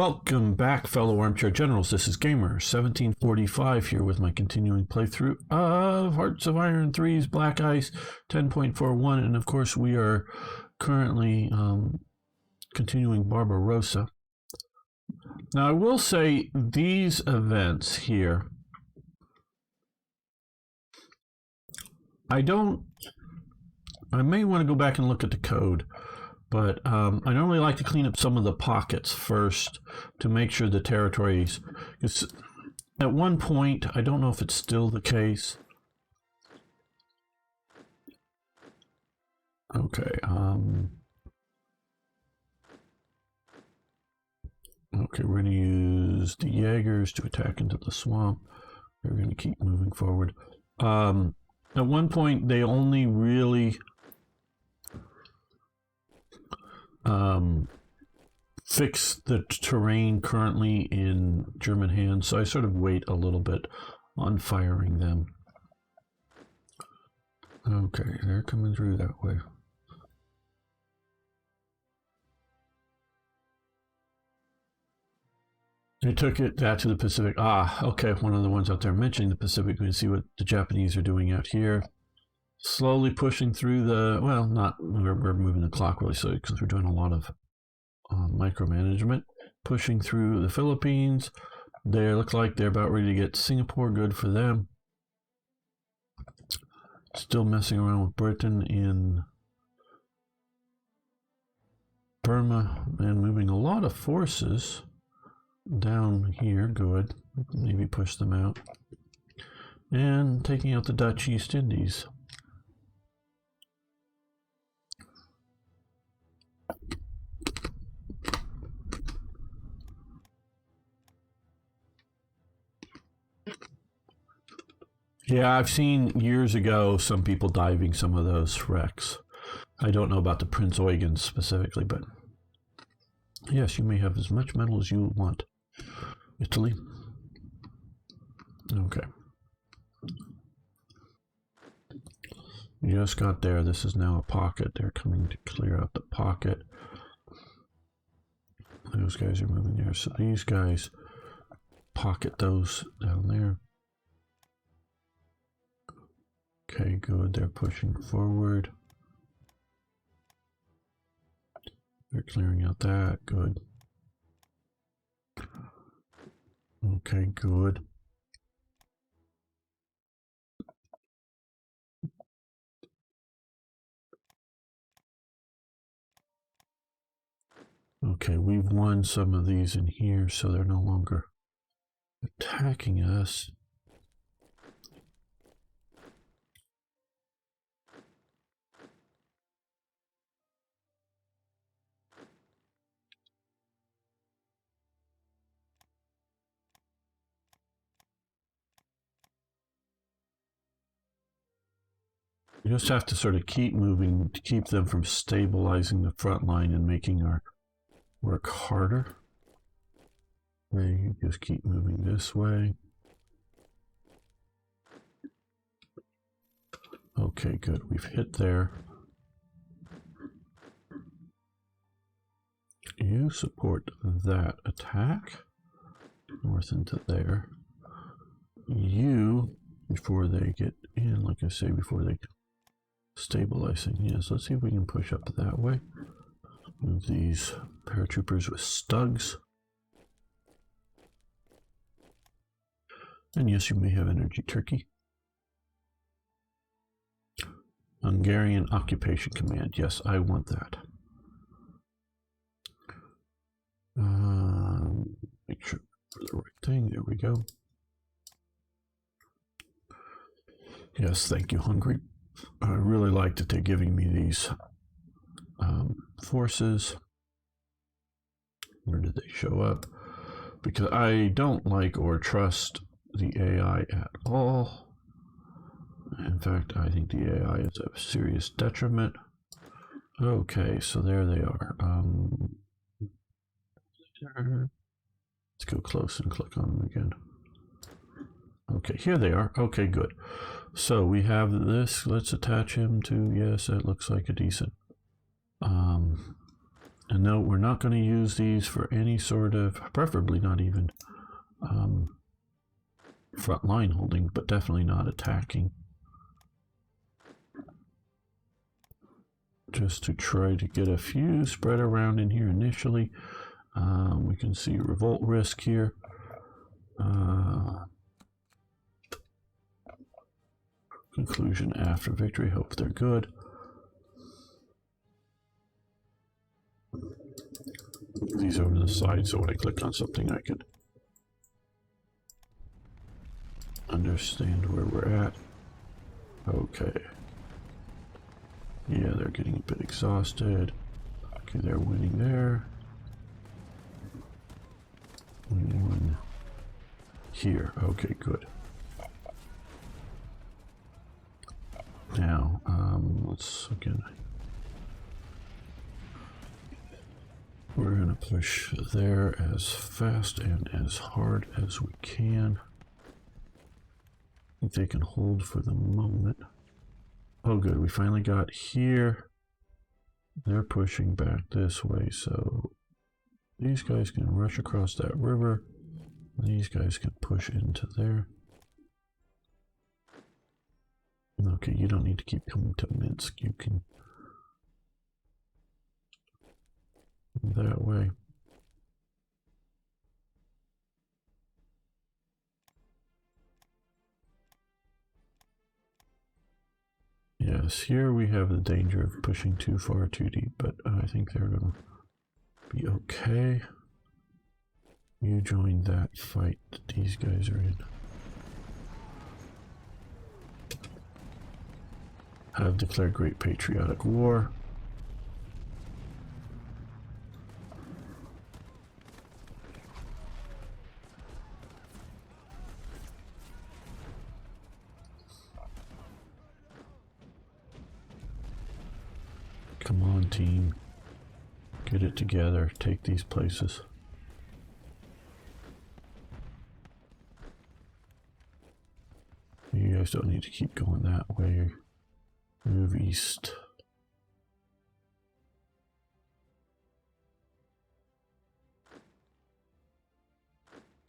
Welcome back, fellow armchair generals. This is Gamer 1745 here with my continuing playthrough of Hearts of Iron 3's Black Ice 10.41, and of course we are currently continuing Barbarossa. Now I will say these events here, I may want to go back and look at the code. But I normally like to clean up some of the pockets first to make sure the territories, because at one point, I don't know if it's still the case. Okay. Okay, we're going to use the Jaegers to attack into the swamp. We're going to keep moving forward. At one point, they only really fix the terrain currently in German hands, so I sort of wait a little bit on firing them. Okay, they're coming through that way. They took that to the Pacific. Ah, okay, one of the ones out there mentioning the Pacific. We can see what the Japanese are doing out here. Slowly pushing through the, well, not, we're moving the clock really slowly because we're doing a lot of micromanagement. Pushing through the Philippines. They look like they're about ready to get Singapore, good for them. Still messing around with Britain in Burma and moving a lot of forces down here, good. Maybe push them out. And taking out the Dutch East Indies. Yeah, I've seen years ago some people diving some of those wrecks. I don't know about the Prince Eugen specifically, but yes, you may have as much metal as you want. Italy. Okay. You just got there. This is now a pocket. They're coming to clear out the pocket. Those guys are moving there. So these guys pocket those down there. Okay, good. They're pushing forward. They're clearing out that. Good. Okay, good. Okay, we've won some of these in here, so they're no longer attacking us. You just have to sort of keep moving to keep them from stabilizing the front line and making our work harder. You just keep moving this way. Okay, good. We've hit there. You support that attack. North into there. You, before they get in, like I say, before they stabilizing. Yes, let's see if we can push up that way. Move these paratroopers with Stugs. And yes, you may have energy, Turkey. Hungarian Occupation Command. Yes, I want that. Make sure for the right thing. There we go. Yes, thank you, Hungary. I really like that they're giving me these forces. Where did they show up? Because I don't like or trust the AI at all. In fact, I think the AI is a serious detriment. Okay, so there they are. Let's go close and click on them again. Okay, here they are. Okay, good. So we have this. Let's attach him to, yes, that looks like a decent And no, we're not going to use these for any sort of, preferably not even front line holding, but definitely not attacking. Just to try to get a few spread around in here initially. We can see revolt risk here. Conclusion after victory. Hope they're good. These over to the side so when I click on something I can understand where we're at. Okay. Yeah, they're getting a bit exhausted. Okay, they're winning there. One here. Okay, good. Now, let's again. We're going to push there as fast and as hard as we can. I think they can hold for the moment. Oh good, we finally got here. They're pushing back this way, so these guys can rush across that river. These guys can push into there. Okay, you don't need to keep coming to Minsk. You can that way. Yes, here we have the danger of pushing too far too deep, but I think they're going to be okay. You joined that fight that these guys are in. Have declared Great Patriotic War. Come on, team. Get it together. Take these places. You guys don't need to keep going that way. Move east.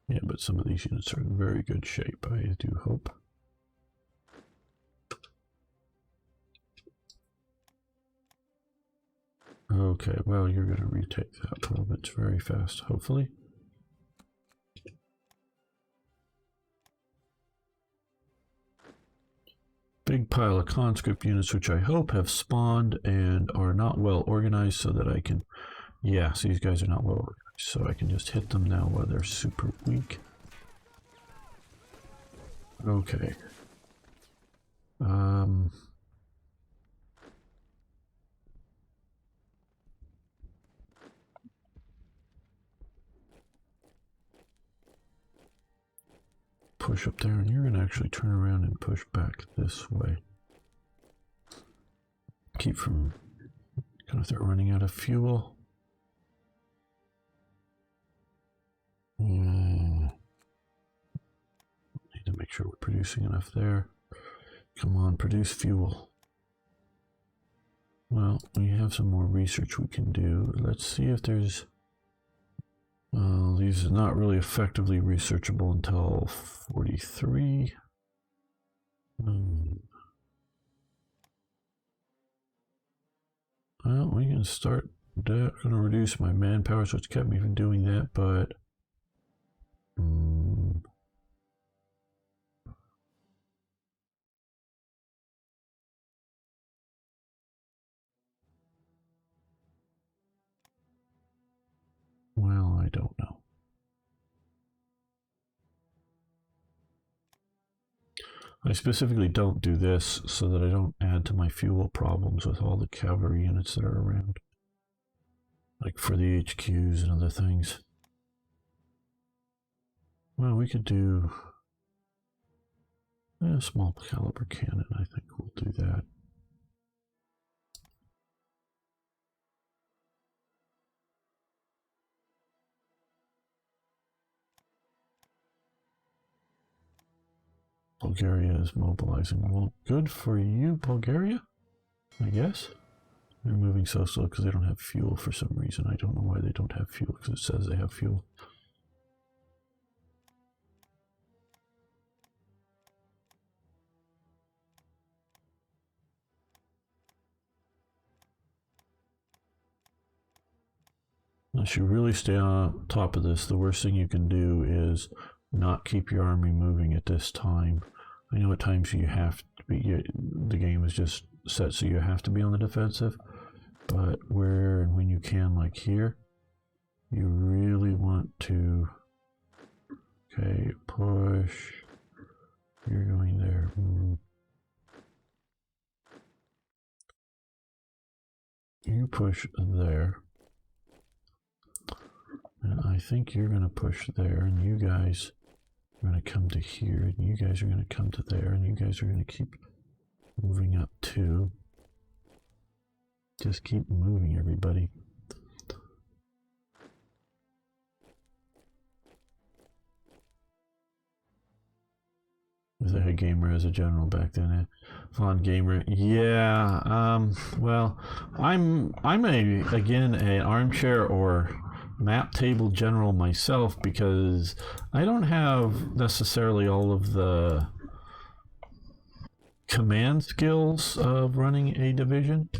Yeah, but some of these units are in very good shape, I do hope. Okay, well, you're going to retake that province very fast, hopefully. Big pile of conscript units, which I hope have spawned and are not well organized so that I can... Yeah, so these guys are not well organized, so I can just hit them now while they're super weak. Okay. Push up there, and you're going to actually turn around and push back this way. Keep from... kind of they're running out of fuel. Need to make sure we're producing enough there. Come on, produce fuel. Well, we have some more research we can do. Let's see if there's... these are not really effectively researchable until 43. Well, we can start that. I'm going to reduce my manpower, so it's kept me from doing that, but... well, I don't know. I specifically don't do this so that I don't add to my fuel problems with all the cavalry units that are around. Like for the HQs and other things. Well, we could do a small caliber cannon. I think we'll do that. Bulgaria is mobilizing. Well, good for you, Bulgaria, I guess. They're moving so slow because they don't have fuel for some reason. I don't know why they don't have fuel, because it says they have fuel. Unless you really stay on top of this, the worst thing you can do is not keep your army moving at this time. I know at times you have to be, the game is just set so you have to be on the defensive, but where and when you can, like here, you really want to, okay, push, you're going there. You push there. And I think you're going to push there, and you guys are going to come to here, and you guys are going to come to there, and you guys are going to keep moving up too. Just keep moving, everybody. Was I a gamer as a general back then? Fun gamer, yeah. Well, I'm again an armchair or map table general myself, because I don't have necessarily all of the command skills of running a division.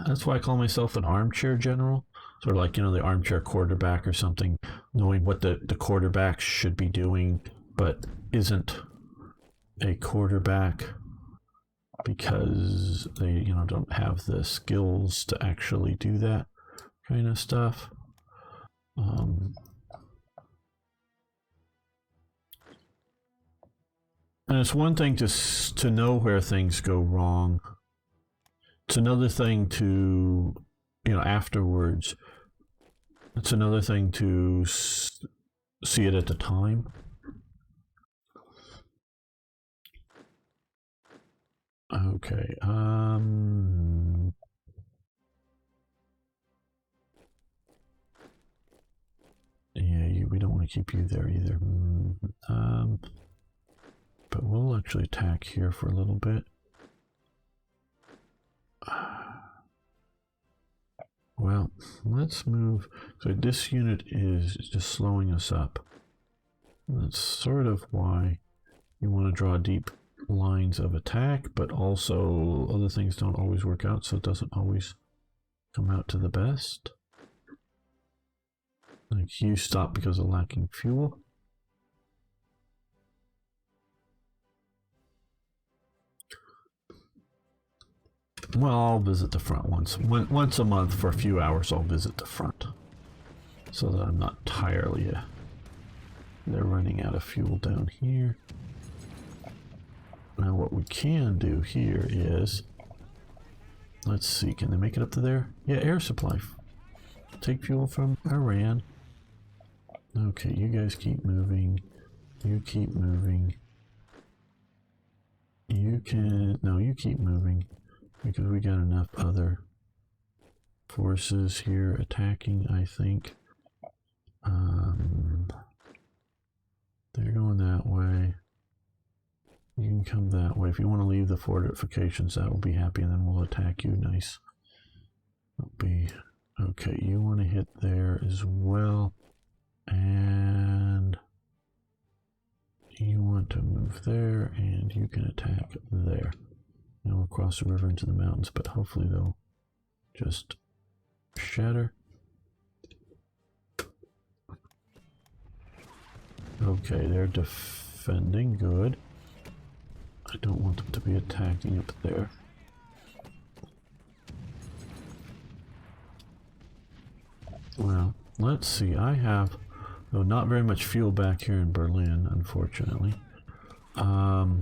That's why I call myself an armchair general, sort of like, you know, the armchair quarterback or something, knowing what the quarterback should be doing but isn't a quarterback because they, you know, don't have the skills to actually do that kind of stuff. And it's one thing to know where things go wrong. It's another thing to, you know, afterwards. It's another thing to see it at the time. Okay. Yeah, we don't want to keep you there either. But we'll actually attack here for a little bit. Well, let's move. So this unit is just slowing us up. That's sort of why you want to draw deep lines of attack, but also other things don't always work out, so it doesn't always come out to the best. Like you stop because of lacking fuel. Well, I'll visit the front once a month for a few hours. I'll visit the front so that I'm not entirely. They're running out of fuel down here. Now what we can do here is, let's see, can they make it up to there? Yeah, air supply. Take fuel from Iran. Okay, you guys keep moving. You keep moving. You can, no, you keep moving, because we got enough other forces here attacking, I think. They're going that way. You can come that way. If you want to leave the fortifications, that will be happy, and then we'll attack you. Nice. It'll be okay. You want to hit there as well, and you want to move there, and you can attack there. Now we'll cross the river into the mountains, but hopefully they'll just shatter. Okay, they're defending. Good. I don't want them to be attacking up there. Well, let's see. I have, though, not very much fuel back here in Berlin, unfortunately. How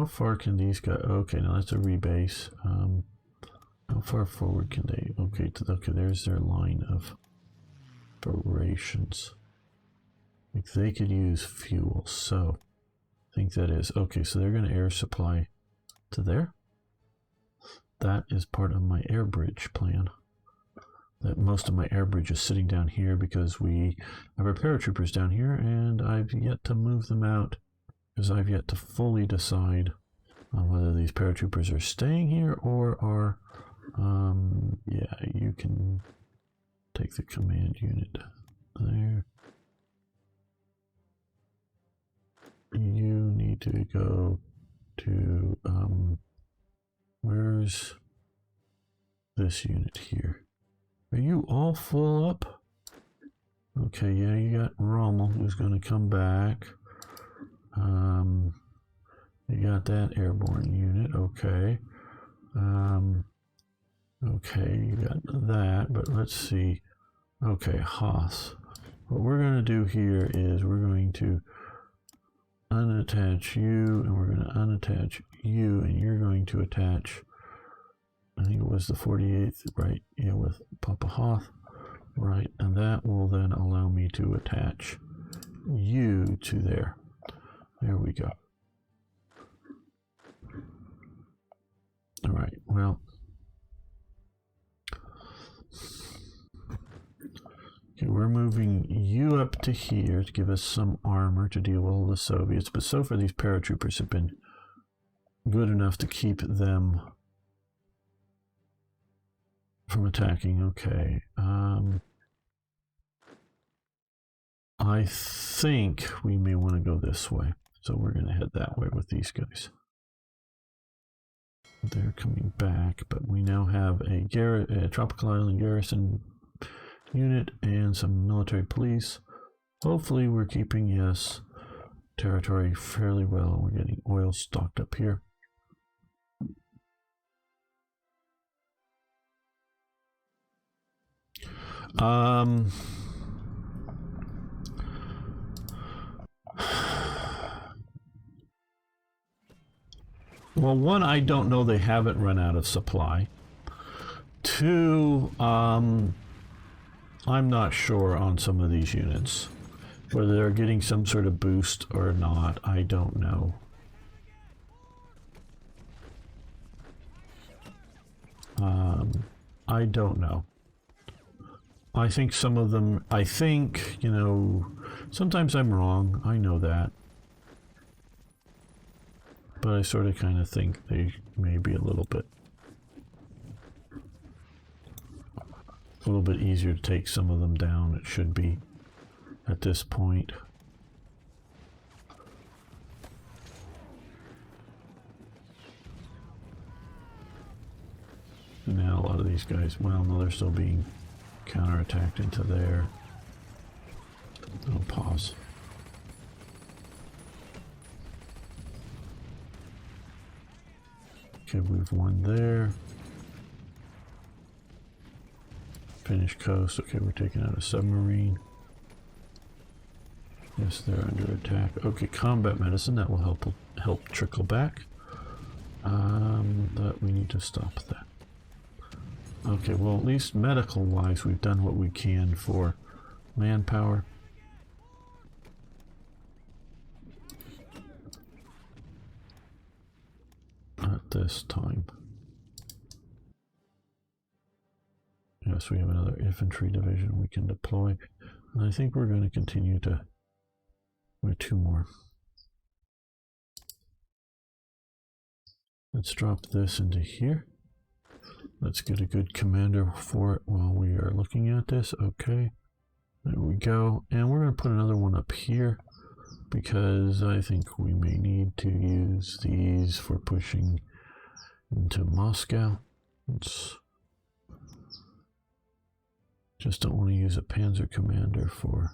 far can these go? Okay, now that's a rebase. How far forward can they? Okay, okay, there's their line of operations. Like they could use fuel, so I think that is okay. So they're going to air supply to there. That is part of my air bridge plan. That most of my air bridge is sitting down here because we have our paratroopers down here, and I've yet to move them out because I've yet to fully decide on whether these paratroopers are staying here or are, yeah, you can take the command unit there. You need to go to, where's this unit here? Are you all full up? Okay, yeah, you got Rommel who's going to come back. You got that airborne unit, okay. Okay, you got that, but let's see. Okay, Haas. What we're going to do here is we're going to unattach you, and we're going to unattach you, and you're going to attach, I think it was the 48th, right? Yeah, with Papa Hoth, right? And that will then allow me to attach you to there. There we go. All right, well, okay, we're moving you up to here to give us some armor to deal with all the Soviets, but so far these paratroopers have been good enough to keep them from attacking. Okay, I think we may want to go this way, so we're going to head that way with these guys. They're coming back, but we now have a tropical island garrison unit and some military police. Hopefully we're keeping, yes, territory fairly well. We're getting oil stocked up here. Well, one, I don't know, they haven't run out of supply. Two, I'm not sure on some of these units. Whether they're getting some sort of boost or not, I don't know. I don't know. I think some of them, you know, sometimes I'm wrong, I know that. But I sort of kind of think they may be a little bit easier to take some of them down. It should be at this point. And now a lot of these guys, well, no, they're still being counterattacked into there. I'll pause. Okay, we've won there. Finnish coast. Okay, we're taking out a submarine. Yes, they're under attack. Okay, combat medicine, that will help trickle back. But we need to stop that. Okay, well, at least medical wise we've done what we can for manpower. At this time. Yes, we have another infantry division we can deploy. And I think we're going to continue to with two more. Let's drop this into here. Let's get a good commander for it while we are looking at this. Okay, there we go. And we're going to put another one up here because I think we may need to use these for pushing into Moscow. Let's just don't want to use a panzer commander for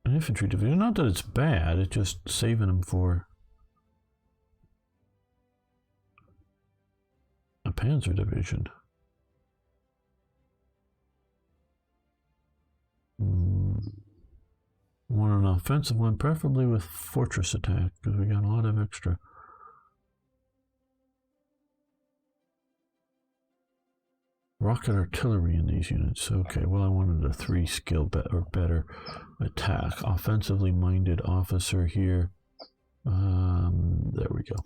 an infantry division. Not that it's bad, it's just saving them for a panzer division. Want an offensive one, preferably with fortress attack, because we got a lot of extra. Rocket artillery in these units. Okay, well, I wanted a 3 skill or better attack. Offensively minded officer here. There we go.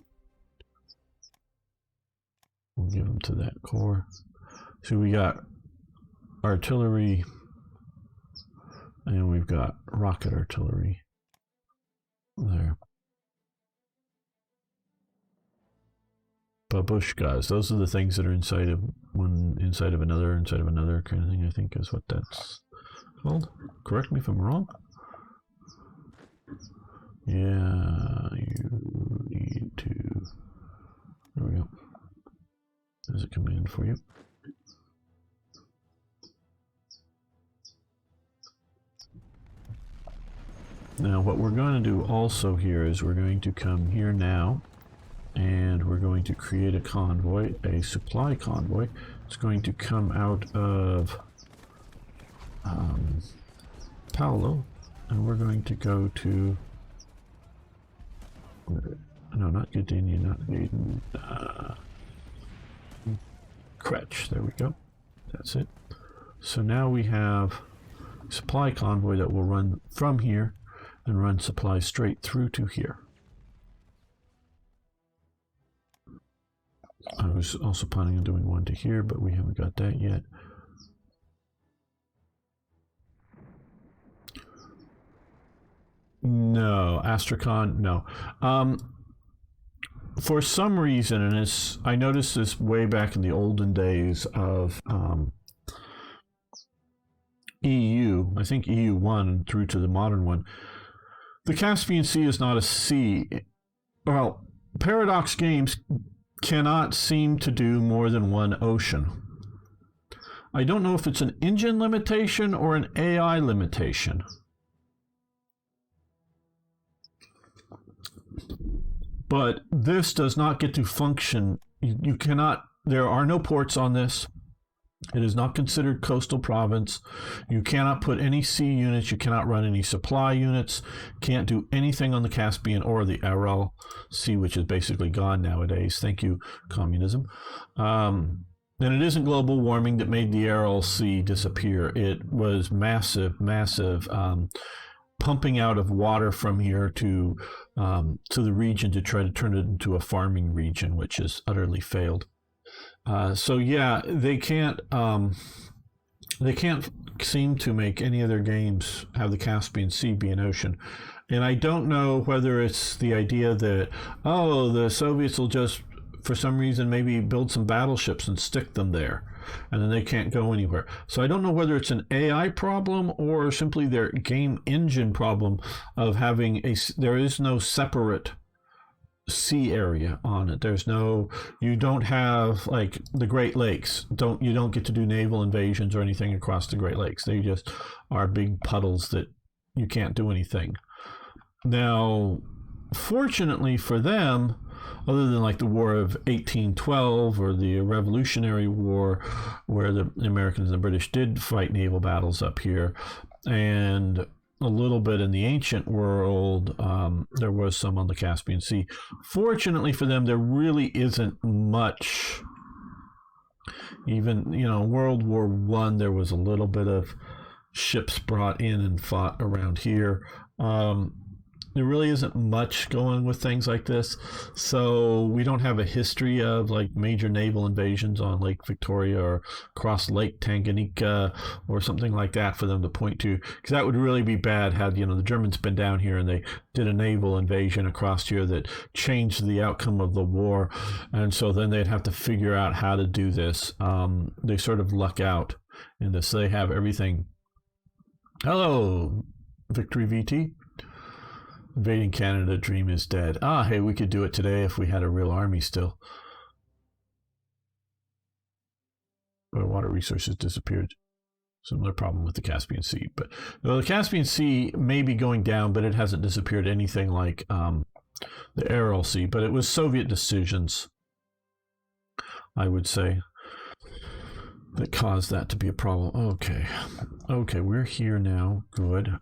We'll give them to that corps. So we got artillery, and we've got rocket artillery there. babushkas. Those are the things that are inside of one, inside of another kind of thing, I think is what that's called. Correct me if I'm wrong. Yeah, you need to... There we go. There's a command for you. Now what we're going to do also here is we're going to come here now and we're going to create a convoy, a supply convoy. It's going to come out of Paolo, and we're going to go to no, not Gdynia, not Gaden, Kretch. There we go. That's it. So now we have a supply convoy that will run from here and run supplies straight through to here. I was also planning on doing one to here, but we haven't got that yet. No, Astrakhan, no. For some reason, and it's, I noticed this way back in the olden days of EU, I think EU1 through to the modern one, the Caspian Sea is not a sea. Well, Paradox Games cannot seem to do more than one ocean. I don't know if it's an engine limitation or an AI limitation. But this does not get to function. You cannot, there are no ports on this. It is not considered coastal province. You cannot put any sea units. You cannot run any supply units. Can't do anything on the Caspian or the Aral Sea, which is basically gone nowadays. Thank you, communism. And it isn't global warming that made the Aral Sea disappear. It was massive pumping out of water from here to the region to try to turn it into a farming region, which has utterly failed. So yeah, they can't seem to make any of their games have the Caspian Sea be an ocean. And I don't know whether it's the idea that, oh, the Soviets will just, for some reason, maybe build some battleships and stick them there, and then they can't go anywhere. So I don't know whether it's an AI problem or simply their game engine problem of having there is no separate sea area on it. There's no, you don't have like the Great Lakes. You don't get to do naval invasions or anything across the Great Lakes. They just are big puddles that you can't do anything. Now, fortunately for them, other than like the War of 1812 or the Revolutionary War, where the Americans and the British did fight naval battles up here, and a little bit in the ancient world, there was some on the Caspian Sea. Fortunately for them, there really isn't much. Even, World War I, there was a little bit of ships brought in and fought around here. There really isn't much going with things like this, so we don't have a history of like major naval invasions on Lake Victoria or across Lake Tanganyika or something like that for them to point to, because that would really be bad had the Germans been down here and they did a naval invasion across here that changed the outcome of the war, and so then they'd have to figure out how to do this. They sort of luck out in this. They have everything. Hello, Victory VT. Invading Canada, dream is dead. Hey, we could do it today if we had a real army still. But water resources disappeared. Similar problem with the Caspian Sea. But the Caspian Sea may be going down, but it hasn't disappeared anything like the Aral Sea. But it was Soviet decisions, I would say, that caused that to be a problem. Okay, we're here now. Good.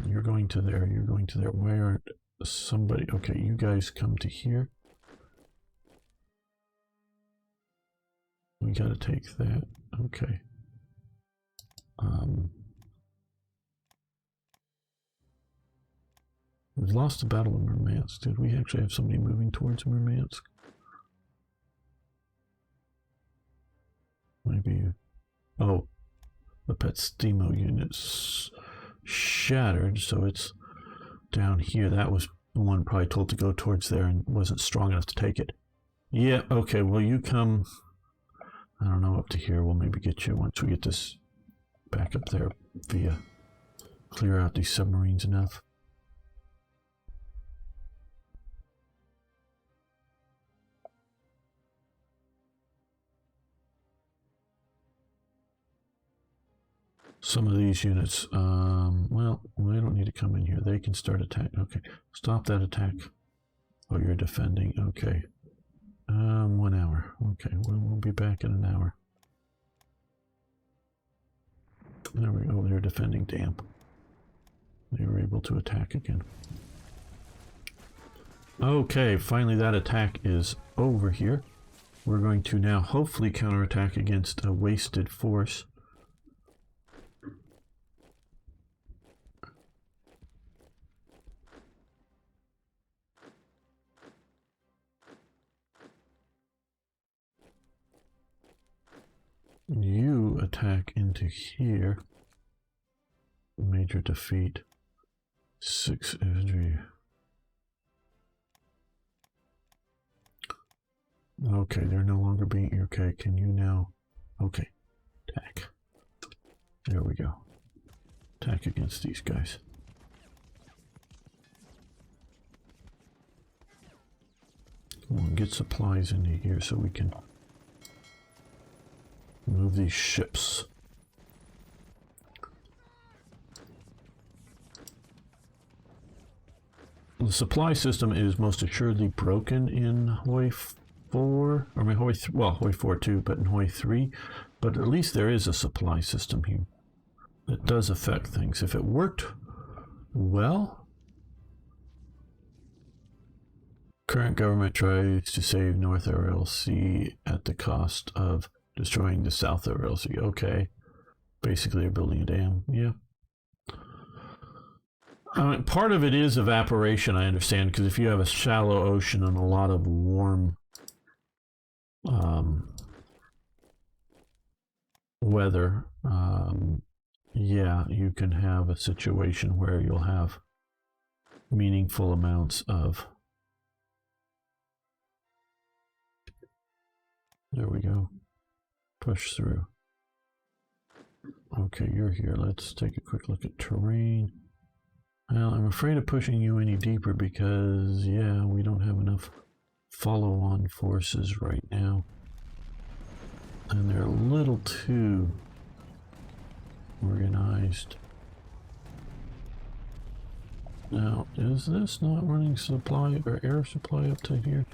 You're going to there. You're going to there. Where somebody? Okay, you guys come to here. We got to take that. Okay. We've lost the Battle of Murmansk. Did we actually have somebody moving towards Murmansk? Maybe. Oh, the Petstimo unit's shattered, so it's down here. That was the one probably told to go towards there and wasn't strong enough to take it. Yeah, okay, well, you come, I don't know, up to here. We'll maybe get you once we get this back up there via clear out these submarines enough. Some of these units, well, they don't need to come in here. They can start attack. Okay, stop that attack. Oh, you're defending. Okay. 1 hour. Okay, we'll be back in an hour. There we go. They're defending. Damn. They were able to attack again. Okay, finally that attack is over here. We're going to now hopefully counterattack against a wasted force. You attack into here. Major defeat. 6 infantry. Okay, they're no longer being... Okay, can you now... Okay, attack. There we go. Attack against these guys. We'll get supplies into here so we can move these ships. The supply system is most assuredly broken in Hoi 4, I mean Hoi 4 too, but in Hoi 3. But at least there is a supply system here that does affect things. If it worked well, current government tries to save North RLC at the cost of destroying the South RLC. Okay, basically they're building a dam. Yeah. I mean, part of it is evaporation, I understand, because if you have a shallow ocean and a lot of warm weather, yeah, you can have a situation where you'll have meaningful amounts of... There we go. Push through. Okay, you're here. Let's take a quick look at terrain. Well, I'm afraid of pushing you any deeper because, yeah, we don't have enough follow-on forces right now. And they're a little too organized. Now, is this not running supply or air supply up to here?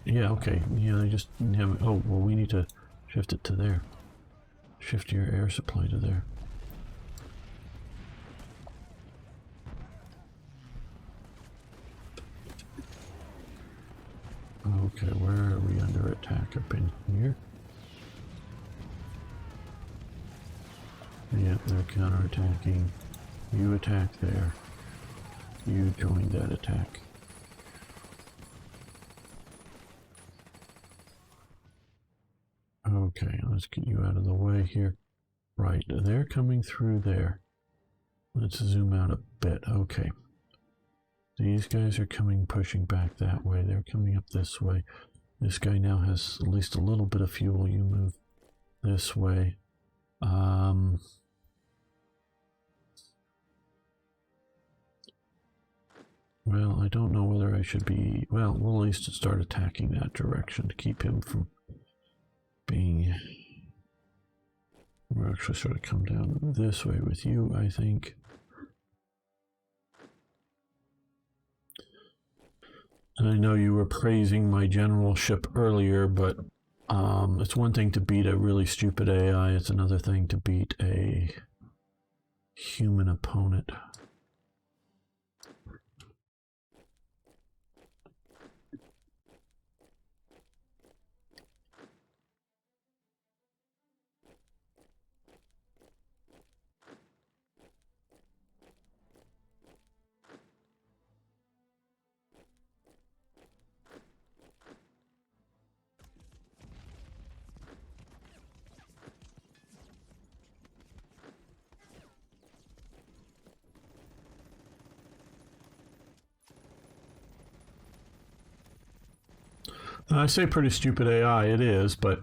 Yeah, okay. Yeah, they just have... Oh, well, we need to shift it to there. Shift your air supply to there. Okay, where are we under attack? Up in here? Yeah, they're counterattacking. You attack there. You join that attack. Okay, let's get you out of the way here. Right, they're coming through there. Let's zoom out a bit. Okay. These guys are coming, pushing back that way. They're coming up this way. This guy now has at least a little bit of fuel. You move this way. Well, I don't know whether I should be... Well, we'll at least start attacking that direction to keep him from being... We'll actually sort of come down this way with you, I think. And I know you were praising my generalship earlier, but it's one thing to beat a really stupid AI. It's another thing to beat a human opponent. I say pretty stupid AI, it is, but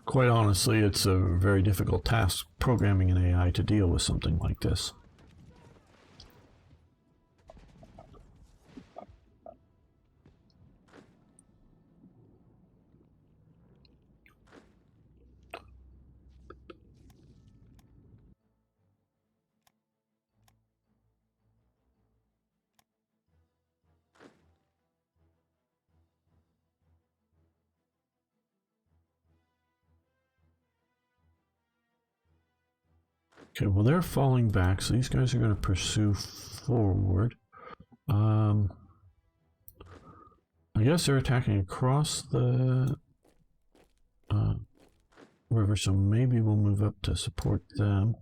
quite honestly, it's a very difficult task programming an AI to deal with something like this. Okay, well, they're falling back, so these guys are going to pursue forward. I guess they're attacking across the river, so maybe we'll move up to support them.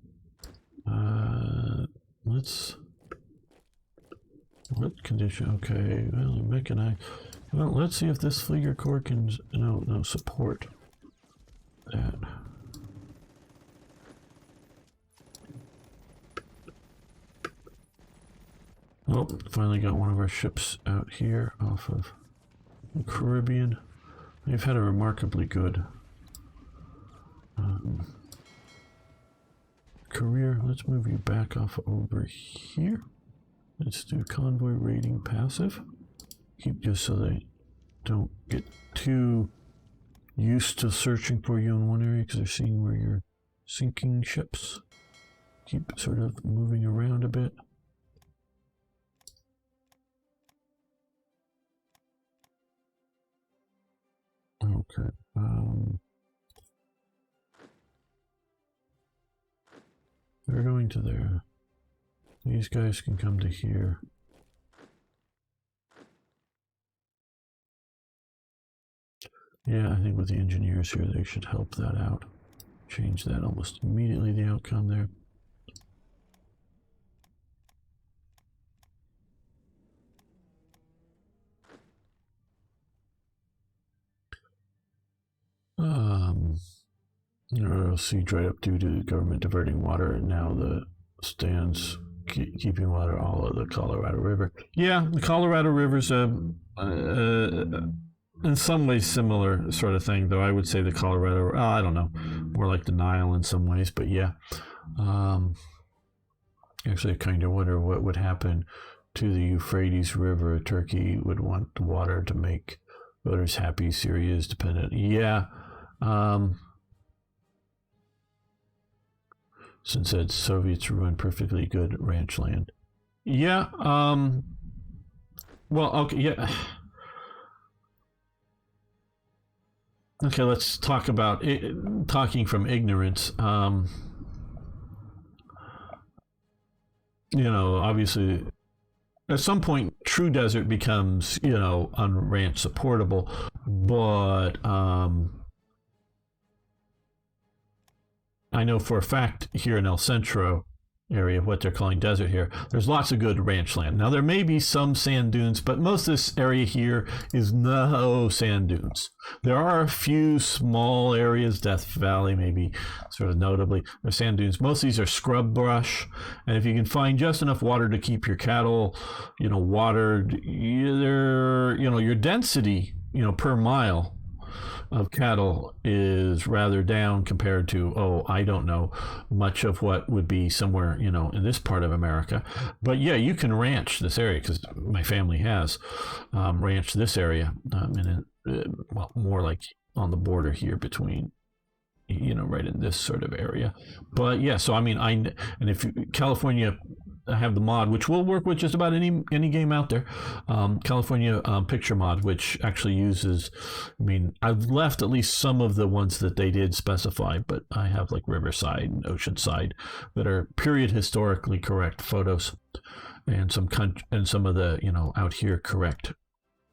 What condition? Okay, well, mechanized. Well, let's see if this Flieger Corps can support that. Oh, finally got one of our ships out here off of the Caribbean. They've had a remarkably good career. Let's move you back off over here. Let's do convoy raiding passive. Keep just so they don't get too used to searching for you in one area because they're seeing where you're sinking ships. Keep sort of moving around a bit. Okay. They're going to there. These guys can come to here. Yeah, I think with the engineers here, they should help that out. Change that almost immediately, the outcome there. Sea dried up due to the government diverting water, and now the stands keeping water all of the Colorado River. Yeah, the Colorado River's in some ways similar sort of thing, though I would say the Colorado, I don't know, more like the Nile in some ways, but yeah. Actually, I kind of wonder what would happen to the Euphrates River. Turkey would want the water to make voters happy. Syria is dependent. Yeah. Since the Soviets ruined perfectly good ranch land. Yeah. Well, okay. Yeah. Okay, let's talk about talking from ignorance. Obviously, at some point, true desert becomes, unranch supportable, but I know for a fact here in El Centro area, what they're calling desert here, there's lots of good ranch land. Now, there may be some sand dunes, but most of this area here is no sand dunes. There are a few small areas, Death Valley maybe sort of notably, there's sand dunes. Most of these are scrub brush, and if you can find just enough water to keep your cattle, watered, your density, per mile of cattle is rather down compared to, I don't know, much of what would be somewhere, in this part of America. But yeah, you can ranch this area because my family has ranched this area, more like on the border here between, right in this sort of area. But yeah, so and if California have the mod, which will work with just about any game out there, California picture mod, which actually uses, I've left at least some of the ones that they did specify, but I have like Riverside and Oceanside that are period historically correct photos, and some of the out here correct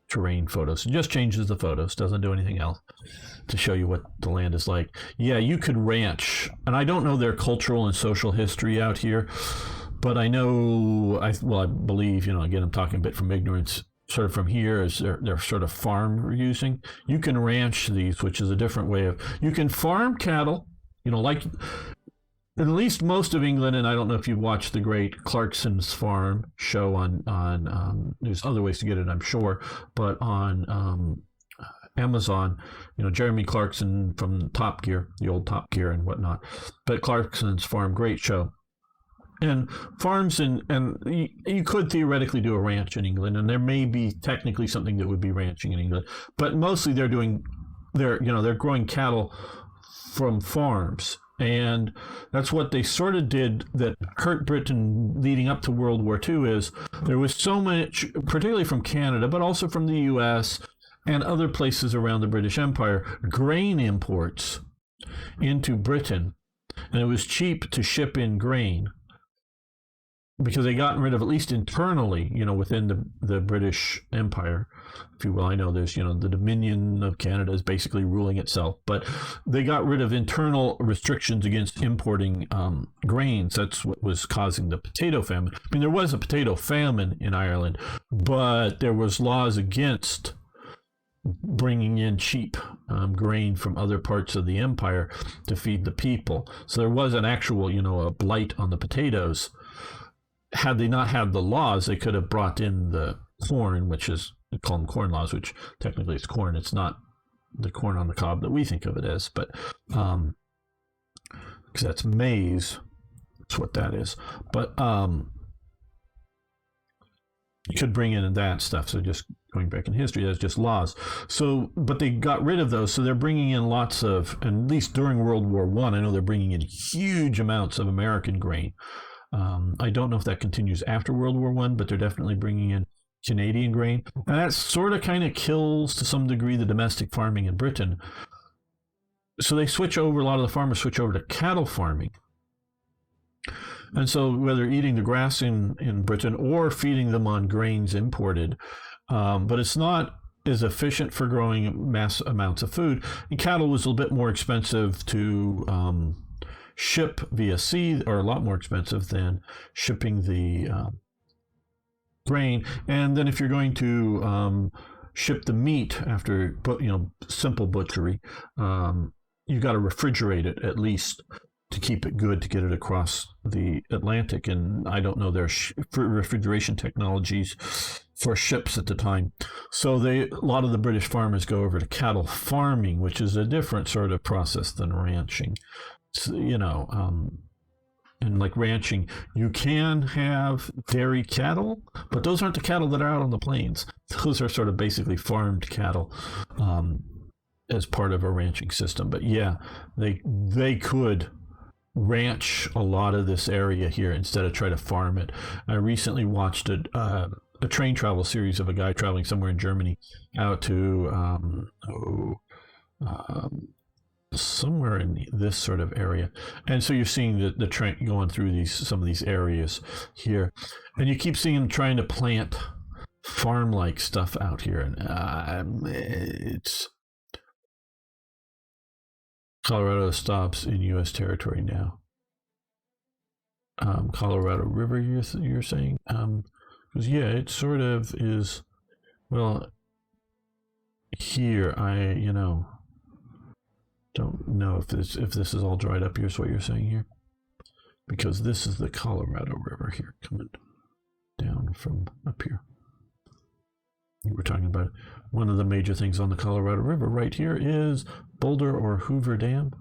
terrain photos. It just changes the photos, doesn't do anything else to show you what the land is like. Yeah, you could ranch, and I don't know their cultural and social history out here, but I know, I believe, again, I'm talking a bit from ignorance, sort of from here, as their sort of farm using. You can ranch these, which is a different way of, you can farm cattle, like at least most of England, and I don't know if you've watched the great Clarkson's Farm show on there's other ways to get it, I'm sure, but on Amazon, you know, Jeremy Clarkson from Top Gear, the old Top Gear and whatnot. But Clarkson's Farm, great show. And farms and you could theoretically do a ranch in England, and there may be technically something that would be ranching in England, but mostly they're growing cattle from farms. And that's what they sort of did that hurt Britain leading up to World War II is there was so much, particularly from Canada, but also from the US and other places around the British Empire, grain imports into Britain. And it was cheap to ship in grain because they gotten rid of, at least internally, you know, within the British Empire, if you will. I know there's, you know, the Dominion of Canada is basically ruling itself, but they got rid of internal restrictions against importing grains. That's what was causing the potato famine. I mean, there was a potato famine in Ireland, but there was laws against bringing in cheap grain from other parts of the empire to feed the people. So there was an actual, you know, a blight on the potatoes. Had they not had the laws, they could have brought in the corn, which is, we call them corn laws, which technically is corn. It's not the corn on the cob that we think of it as, but because that's maize, that's what that is. But you could bring in that stuff. So just going back in history, that's just laws. So, but they got rid of those. So they're bringing in lots of, and at least during World War I know they're bringing in huge amounts of American grain. I don't know if that continues after World War I, but they're definitely bringing in Canadian grain. And that sort of kind of kills, to some degree, the domestic farming in Britain. So they switch over, a lot of the farmers switch over to cattle farming. And so whether eating the grass in Britain or feeding them on grains imported, but it's not as efficient for growing mass amounts of food. And cattle was a little bit more expensive to ship via sea, or a lot more expensive than shipping the grain. And then if you're going to ship the meat after, you know, simple butchery, you got to refrigerate it at least to keep it good, to get it across the Atlantic. And I don't know their refrigeration technologies for ships at the time. So a lot of the British farmers go over to cattle farming, which is a different sort of process than ranching. So, you know, and like ranching, you can have dairy cattle, but those aren't the cattle that are out on the plains. Those are sort of basically farmed cattle as part of a ranching system. But yeah, they could ranch a lot of this area here instead of try to farm it. I recently watched a train travel series of a guy traveling somewhere in Germany out to somewhere in this sort of area, and so you're seeing the train going through some of these areas here, and you keep seeing them trying to plant farm-like stuff out here, and it's Colorado stops in U.S. territory now. Colorado River, you're saying? Because yeah, it sort of is. Well, here don't know if this is all dried up. Here's what you're saying here, because this is the Colorado River here coming down from up here. We're talking about one of the major things on the Colorado River right here is Boulder or Hoover Dam.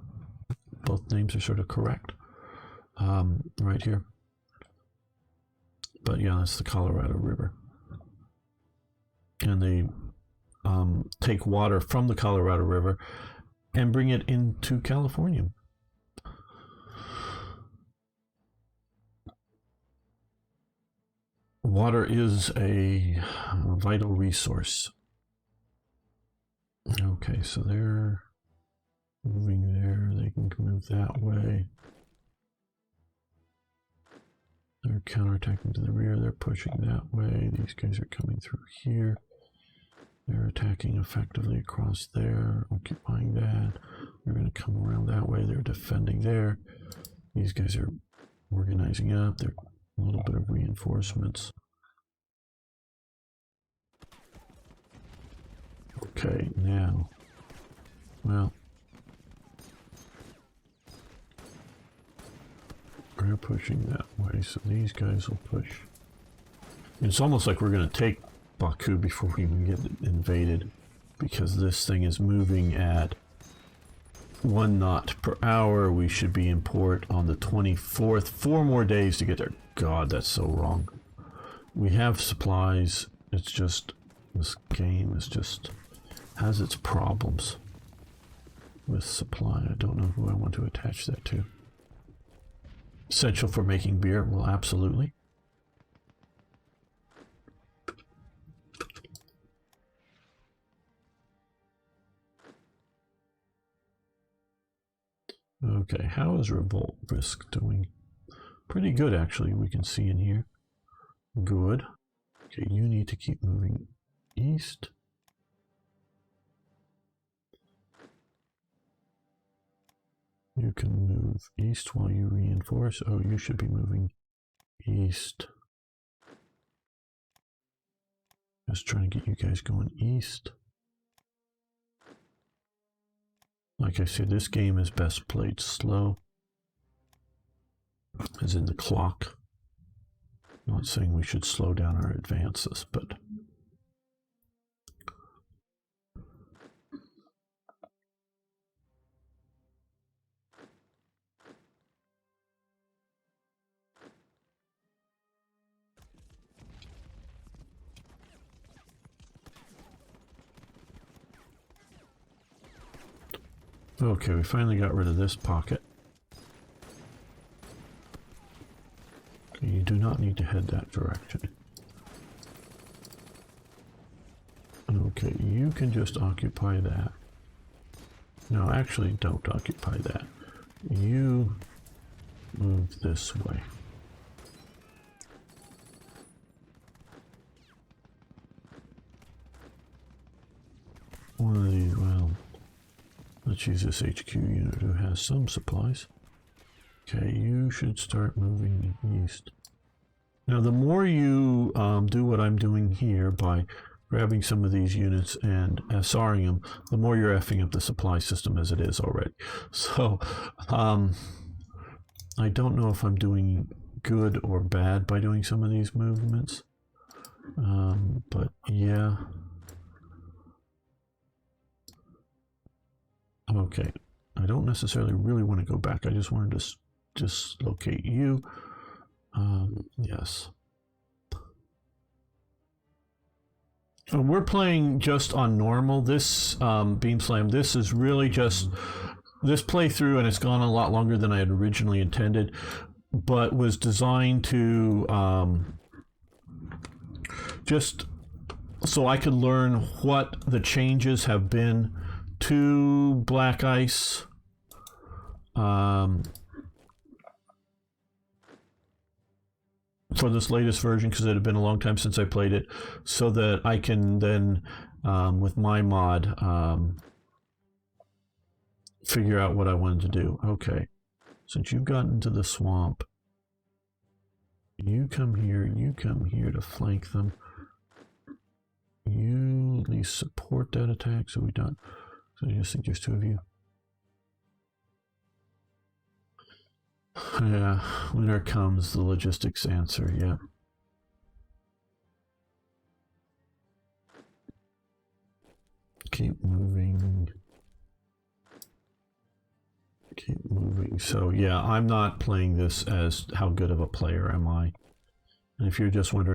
Both names are sort of correct right here. But yeah, that's the Colorado River. And they take water from the Colorado River and bring it into California. Water is a vital resource. Okay, so they're moving there. They can move that way. They're counterattacking to the rear. They're pushing that way. These guys are coming through here. They're attacking effectively across there, occupying that. They're going to come around that way. They're defending there. These guys are organizing up. They're a little bit of reinforcements. Okay, now, well, we're pushing that way, so these guys will push. It's almost like we're going to take Baku before we even get invaded. because this thing is moving at 1 knot per hour. We should be in port on the 24th. 4 more days to get there. God, that's so wrong. We have supplies. It's just, this game is just, has its problems with supply. I don't know who I want to attach that to. Essential for making beer? Well, absolutely. Okay, how is revolt risk doing? Pretty good, actually. We can see in here. Good. Okay, you need to keep moving east. You can move east while you reinforce. Oh, you should be moving east. Just trying to get you guys going east. Like I said, this game is best played slow, as in the clock. I'm not saying we should slow down our advances, but okay, we finally got rid of this pocket. Okay, you do not need to head that direction. Okay, you can just occupy that. No, actually, don't occupy that. You move this way. One of these, well, let's use this HQ unit who has some supplies. Okay, you should start moving east. Now, the more you do what I'm doing here by grabbing some of these units and SRing them, the more you're effing up the supply system as it is already. So, I don't know if I'm doing good or bad by doing some of these movements. But yeah. Okay, I don't necessarily really want to go back. I just wanted to dislocate you. Yes. We're playing just on normal. This Beam Slam, this is really just this playthrough, and it's gone a lot longer than I had originally intended, but was designed to just so I could learn what the changes have been to Black Ice. For this latest version, because it had been a long time since I played it, so that I can then, with my mod, figure out what I wanted to do. Okay, since you've gotten into the swamp, you come here to flank them. You at least support that attack, so we don't. So I just think there's 2 of you. Yeah, winter comes, the logistics answer, yeah. Keep moving. Keep moving. So yeah, I'm not playing this as how good of a player am I. And if you're just wondering